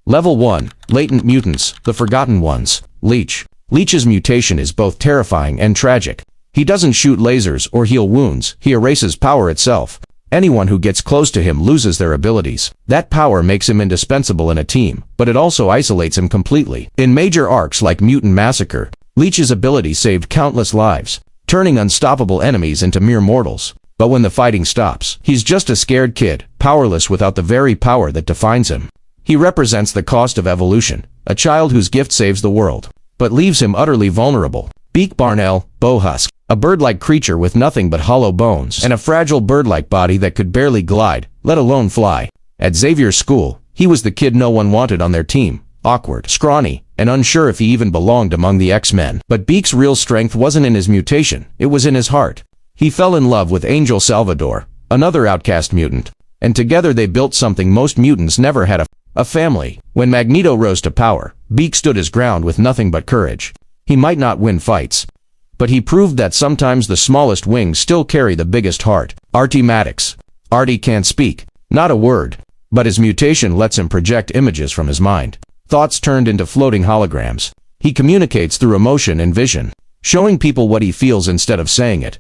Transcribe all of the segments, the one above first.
Level 1. Latent Mutants, the Forgotten Ones. Leech. Leech's mutation is both terrifying and tragic. He doesn't shoot lasers or heal wounds, he erases power itself. Anyone who gets close to him loses their abilities. That power makes him indispensable in a team, but it also isolates him completely. In major arcs like Mutant Massacre, Leech's ability saved countless lives, turning unstoppable enemies into mere mortals. But when the fighting stops, he's just a scared kid, powerless without the very power that defines him. He represents the cost of evolution, a child whose gift saves the world, but leaves him utterly vulnerable. Beak Barnell, Bowhusk, a bird-like creature with nothing but hollow bones and a fragile bird-like body that could barely glide, let alone fly. At Xavier's school, he was the kid no one wanted on their team, awkward, scrawny, and unsure if he even belonged among the X-Men. But Beak's real strength wasn't in his mutation, it was in his heart. He fell in love with Angel Salvador, another outcast mutant, and together they built something most mutants never had, a family. When Magneto rose to power, Beak stood his ground with nothing but courage. He might not win fights, but he proved that sometimes the smallest wings still carry the biggest heart. Artie Maddox. Artie can't speak, not a word, but his mutation lets him project images from his mind. Thoughts turned into floating holograms. He communicates through emotion and vision, showing people what he feels instead of saying it.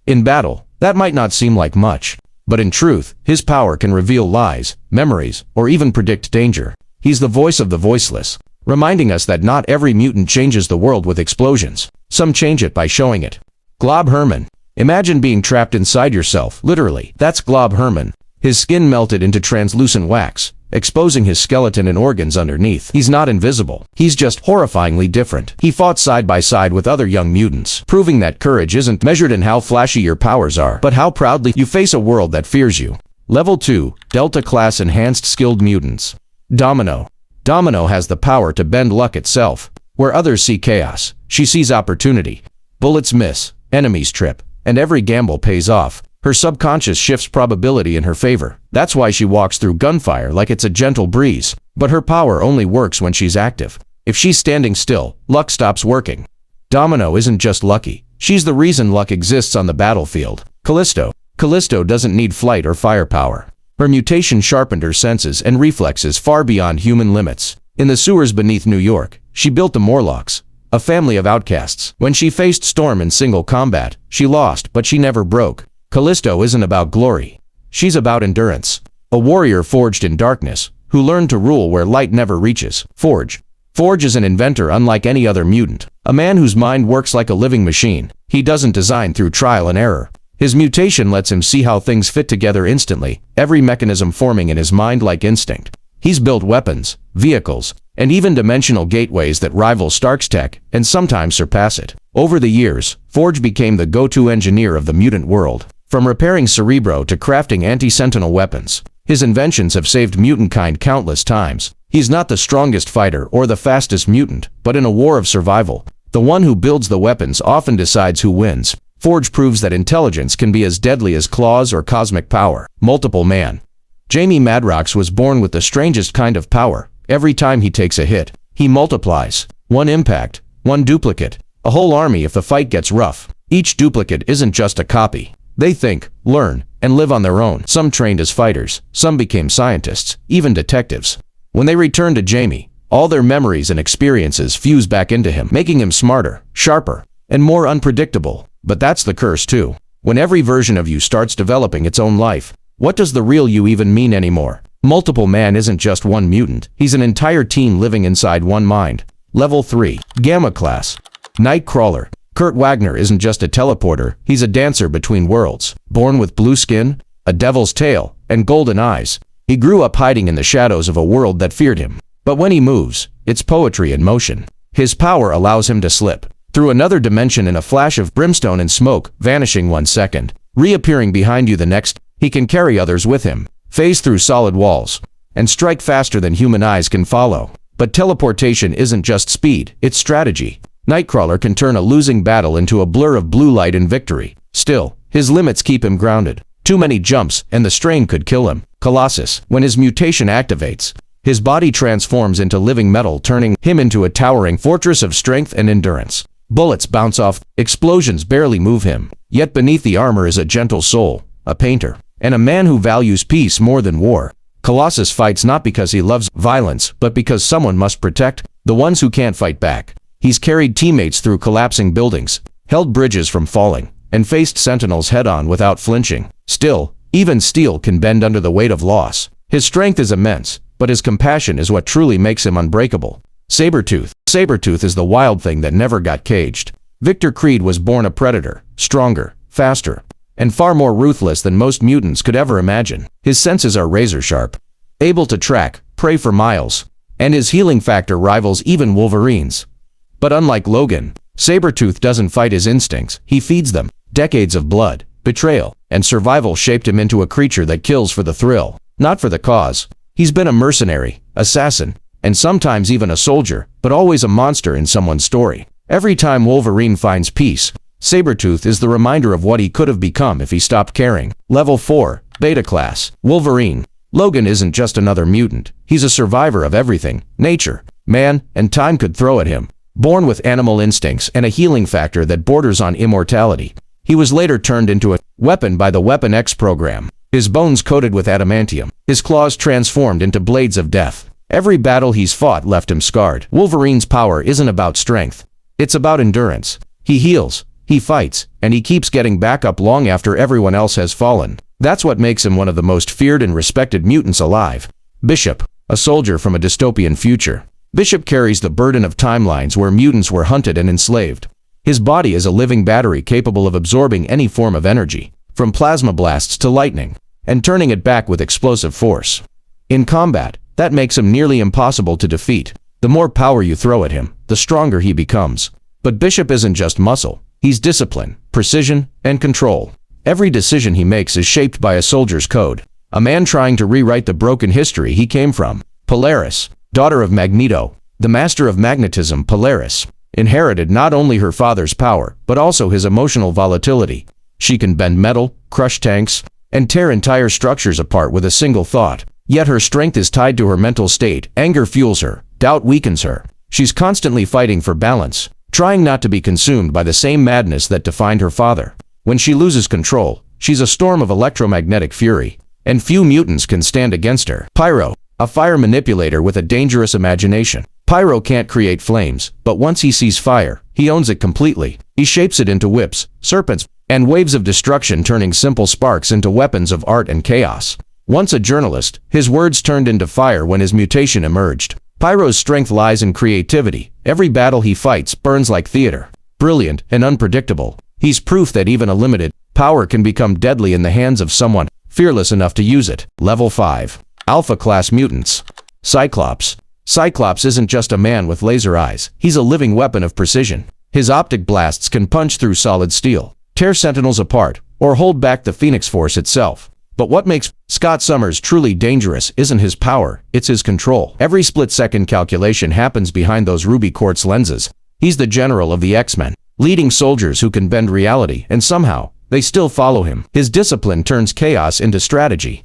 In battle, that might not seem like much, but in truth, his power can reveal lies, memories, or even predict danger. He's the voice of the voiceless, reminding us that not every mutant changes the world with explosions. Some change it by showing it. Glob Herman. Imagine being trapped inside yourself, literally. That's Glob Herman. His skin melted into translucent wax, exposing his skeleton and organs underneath. He's not invisible. He's just horrifyingly different. He fought side by side with other young mutants, proving that courage isn't measured in how flashy your powers are, but how proudly you face a world that fears you. Level 2. Delta Class Enhanced Skilled Mutants. Domino. Domino has the power to bend luck itself. Where others see chaos, she sees opportunity. Bullets miss, enemies trip, and every gamble pays off. Her subconscious shifts probability in her favor. That's why she walks through gunfire like it's a gentle breeze. But her power only works when she's active. If she's standing still, luck stops working. Domino isn't just lucky. She's the reason luck exists on the battlefield. Callisto. Callisto doesn't need flight or firepower. Her mutation sharpened her senses and reflexes far beyond human limits. In the sewers beneath New York, she built the Morlocks, a family of outcasts. When she faced Storm in single combat, she lost, but she never broke. Callisto isn't about glory. She's about endurance. A warrior forged in darkness, who learned to rule where light never reaches. Forge. Forge is an inventor unlike any other mutant. A man whose mind works like a living machine. He doesn't design through trial and error. His mutation lets him see how things fit together instantly, every mechanism forming in his mind like instinct. He's built weapons, vehicles, and even dimensional gateways that rival Stark's tech, and sometimes surpass it. Over the years, Forge became the go-to engineer of the mutant world. From repairing Cerebro to crafting anti-sentinel weapons, his inventions have saved mutant kind countless times. He's not the strongest fighter or the fastest mutant, but in a war of survival, the one who builds the weapons often decides who wins. Forge proves that intelligence can be as deadly as claws or cosmic power. Multiple Man. Jamie Madrox was born with the strangest kind of power. Every time he takes a hit, he multiplies. One impact, one duplicate, a whole army if the fight gets rough. Each duplicate isn't just a copy. They think, learn, and live on their own. Some trained as fighters, some became scientists, even detectives. When they return to Jamie, all their memories and experiences fuse back into him, making him smarter, sharper, and more unpredictable. But that's the curse too. When every version of you starts developing its own life, what does the real you even mean anymore? Multiple Man isn't just one mutant, he's an entire team living inside one mind. Level 3. Gamma Class. Nightcrawler. Kurt Wagner isn't just a teleporter, he's a dancer between worlds. Born with blue skin, a devil's tail, and golden eyes, he grew up hiding in the shadows of a world that feared him. But when he moves, it's poetry in motion. His power allows him to slip through another dimension in a flash of brimstone and smoke, vanishing 1 second, reappearing behind you the next. He can carry others with him, phase through solid walls, and strike faster than human eyes can follow. But teleportation isn't just speed, it's strategy. Nightcrawler can turn a losing battle into a blur of blue light and victory. Still, his limits keep him grounded. Too many jumps, and the strain could kill him. Colossus. When his mutation activates, his body transforms into living metal, turning him into a towering fortress of strength and endurance. Bullets bounce off, explosions barely move him. Yet beneath the armor is a gentle soul, a painter, and a man who values peace more than war. Colossus fights not because he loves violence, but because someone must protect the ones who can't fight back. He's carried teammates through collapsing buildings, held bridges from falling, and faced sentinels head-on without flinching. Still, even steel can bend under the weight of loss. His strength is immense, but his compassion is what truly makes him unbreakable. Sabretooth. Sabretooth is the wild thing that never got caged. Victor Creed was born a predator, stronger, faster, and far more ruthless than most mutants could ever imagine. His senses are razor-sharp, able to track prey for miles, and his healing factor rivals even Wolverine's. But unlike Logan, Sabretooth doesn't fight his instincts, he feeds them. Decades of blood, betrayal, and survival shaped him into a creature that kills for the thrill, not for the cause. He's been a mercenary, assassin, and sometimes even a soldier, but always a monster in someone's story. Every time Wolverine finds peace, Sabretooth is the reminder of what he could have become if he stopped caring. Level 4, Beta Class. Wolverine. Logan isn't just another mutant. He's a survivor of everything nature, man, and time could throw at him. Born with animal instincts and a healing factor that borders on immortality, he was later turned into a weapon by the Weapon X program. His bones coated with adamantium, his claws transformed into blades of death. Every battle he's fought left him scarred. Wolverine's power isn't about strength. It's about endurance. He heals, he fights, and he keeps getting back up long after everyone else has fallen. That's what makes him one of the most feared and respected mutants alive. Bishop. A soldier from a dystopian future. Bishop carries the burden of timelines where mutants were hunted and enslaved. His body is a living battery capable of absorbing any form of energy, from plasma blasts to lightning, and turning it back with explosive force. In combat, that makes him nearly impossible to defeat. The more power you throw at him, the stronger he becomes. But Bishop isn't just muscle. He's discipline, precision, and control. Every decision he makes is shaped by a soldier's code. A man trying to rewrite the broken history he came from. Polaris, daughter of Magneto, the master of magnetism. Polaris inherited not only her father's power, but also his emotional volatility. She can bend metal, crush tanks, and tear entire structures apart with a single thought. Yet her strength is tied to her mental state. Anger fuels her, doubt weakens her. She's constantly fighting for balance, trying not to be consumed by the same madness that defined her father. When she loses control, she's a storm of electromagnetic fury, and few mutants can stand against her. Pyro, a fire manipulator with a dangerous imagination. Pyro can't create flames, but once he sees fire, he owns it completely. He shapes it into whips, serpents, and waves of destruction, turning simple sparks into weapons of art and chaos. Once a journalist, his words turned into fire when his mutation emerged. Pyro's strength lies in creativity. Every battle he fights burns like theater. Brilliant and unpredictable, he's proof that even a limited power can become deadly in the hands of someone fearless enough to use it. Level 5. Alpha Class Mutants. Cyclops. Cyclops isn't just a man with laser eyes. He's a living weapon of precision. His optic blasts can punch through solid steel, tear sentinels apart, or hold back the Phoenix Force itself. But what makes Scott Summers truly dangerous isn't his power, it's his control. Every split-second calculation happens behind those ruby quartz lenses. He's the general of the X-Men, leading soldiers who can bend reality, and somehow, they still follow him. His discipline turns chaos into strategy.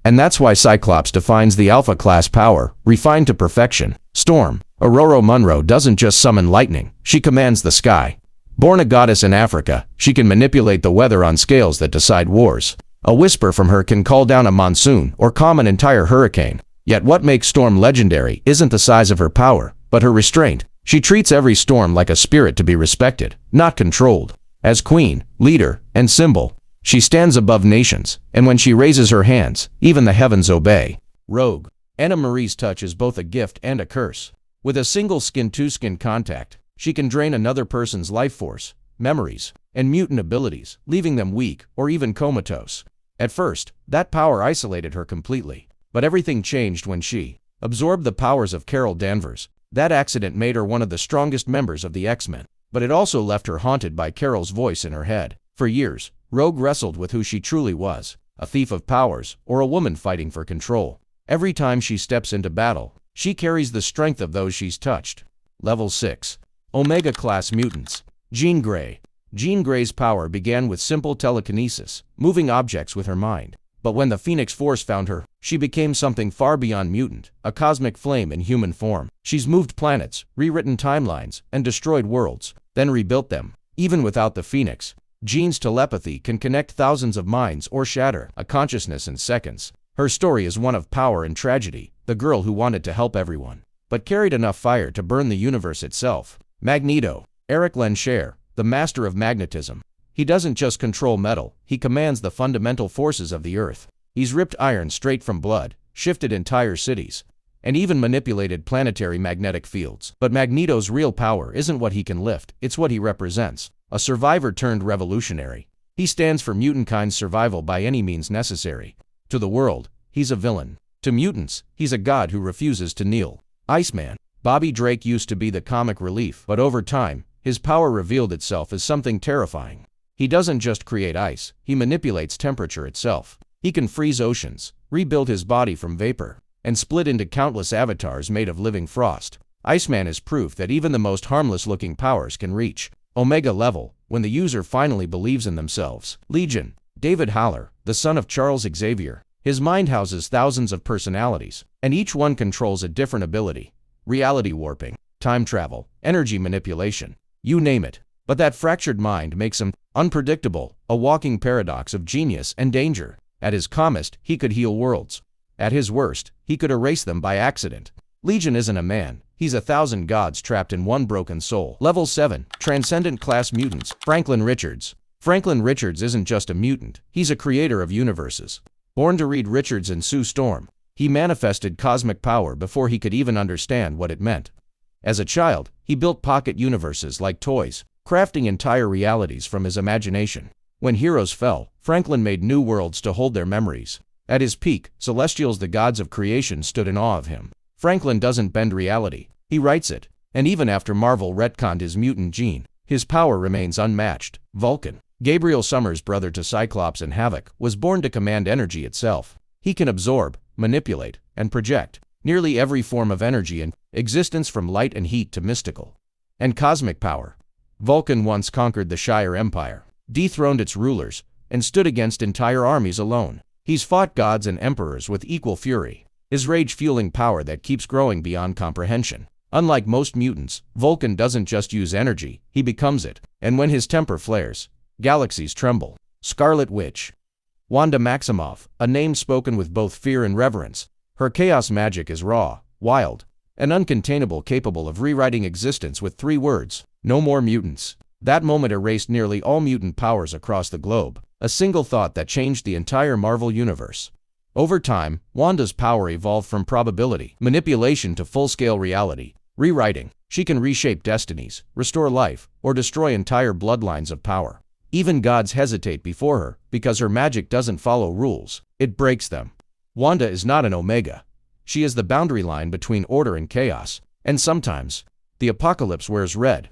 And that's why Cyclops defines the Alpha Class power, refined to perfection. Storm. Aurora Munro doesn't just summon lightning, she commands the sky. Born a goddess in Africa, she can manipulate the weather on scales that decide wars. A whisper from her can call down a monsoon or calm an entire hurricane. Yet what makes Storm legendary isn't the size of her power, but her restraint. She treats every storm like a spirit to be respected, not controlled. As queen, leader, and symbol, she stands above nations, and when she raises her hands, even the heavens obey. Rogue. Anna Marie's touch is both a gift and a curse. With a single skin-to-skin contact, she can drain another person's life force, memories, and mutant abilities, leaving them weak or even comatose. At first, that power isolated her completely, but everything changed when she absorbed the powers of Carol Danvers. That accident made her one of the strongest members of the X-Men, but it also left her haunted by Carol's voice in her head. For years, Rogue wrestled with who she truly was, a thief of powers or a woman fighting for control. Every time she steps into battle, she carries the strength of those she's touched. Level 6. Omega Class Mutants. Jean Grey. Jean Grey's power began with simple telekinesis, moving objects with her mind. But when the Phoenix Force found her, she became something far beyond mutant, a cosmic flame in human form. She's moved planets, rewritten timelines, and destroyed worlds, then rebuilt them. Even without the Phoenix, Jean's telepathy can connect thousands of minds or shatter a consciousness in seconds. Her story is one of power and tragedy, the girl who wanted to help everyone, but carried enough fire to burn the universe itself. Magneto, Eric Lenscher, the master of magnetism. He doesn't just control metal, he commands the fundamental forces of the Earth. He's ripped iron straight from blood, shifted entire cities, and even manipulated planetary magnetic fields. But Magneto's real power isn't what he can lift, it's what he represents. A survivor turned revolutionary. He stands for mutant-kind's survival by any means necessary. To the world, he's a villain. To mutants, he's a god who refuses to kneel. Iceman. Bobby Drake used to be the comic relief, but over time, his power revealed itself as something terrifying. He doesn't just create ice, he manipulates temperature itself. He can freeze oceans, rebuild his body from vapor, and split into countless avatars made of living frost. Iceman is proof that even the most harmless-looking powers can reach Omega level when the user finally believes in themselves. Legion. David Haller, the son of Charles Xavier. His mind houses thousands of personalities, and each one controls a different ability. Reality warping, time travel, energy manipulation, you name it. But that fractured mind makes him unpredictable, a walking paradox of genius and danger. At his calmest, he could heal worlds. At his worst, he could erase them by accident. Legion isn't a man, he's 1,000 gods trapped in one broken soul. Level 7. Transcendent Class Mutants. Franklin Richards. Franklin Richards isn't just a mutant, he's a creator of universes. Born to Reed Richards and Sue Storm, he manifested cosmic power before he could even understand what it meant. As a child, he built pocket universes like toys, crafting entire realities from his imagination. When heroes fell, Franklin made new worlds to hold their memories. At his peak, Celestials, the gods of creation, stood in awe of him. Franklin doesn't bend reality, he writes it. And even after Marvel retconned his mutant gene, his power remains unmatched. Vulcan. Gabriel Summers, brother to Cyclops and Havoc, was born to command energy itself. He can absorb, manipulate, and project nearly every form of energy in existence, from light and heat to mystical and cosmic power. Vulcan once conquered the Shire Empire, dethroned its rulers, and stood against entire armies alone. He's fought gods and emperors with equal fury, his rage fueling power that keeps growing beyond comprehension. Unlike most mutants, Vulcan doesn't just use energy, he becomes it. And when his temper flares, galaxies tremble. Scarlet Witch. Wanda Maximoff, a name spoken with both fear and reverence. Her chaos magic is raw, wild, and uncontainable, capable of rewriting existence with 3 words: no more mutants. That moment erased nearly all mutant powers across the globe, a single thought that changed the entire Marvel universe. Over time, Wanda's power evolved from probability manipulation to full-scale reality rewriting. She can reshape destinies, restore life, or destroy entire bloodlines of power. Even gods hesitate before her, because her magic doesn't follow rules, it breaks them. Wanda is not an Omega. She is the boundary line between order and chaos, and sometimes, the apocalypse wears red.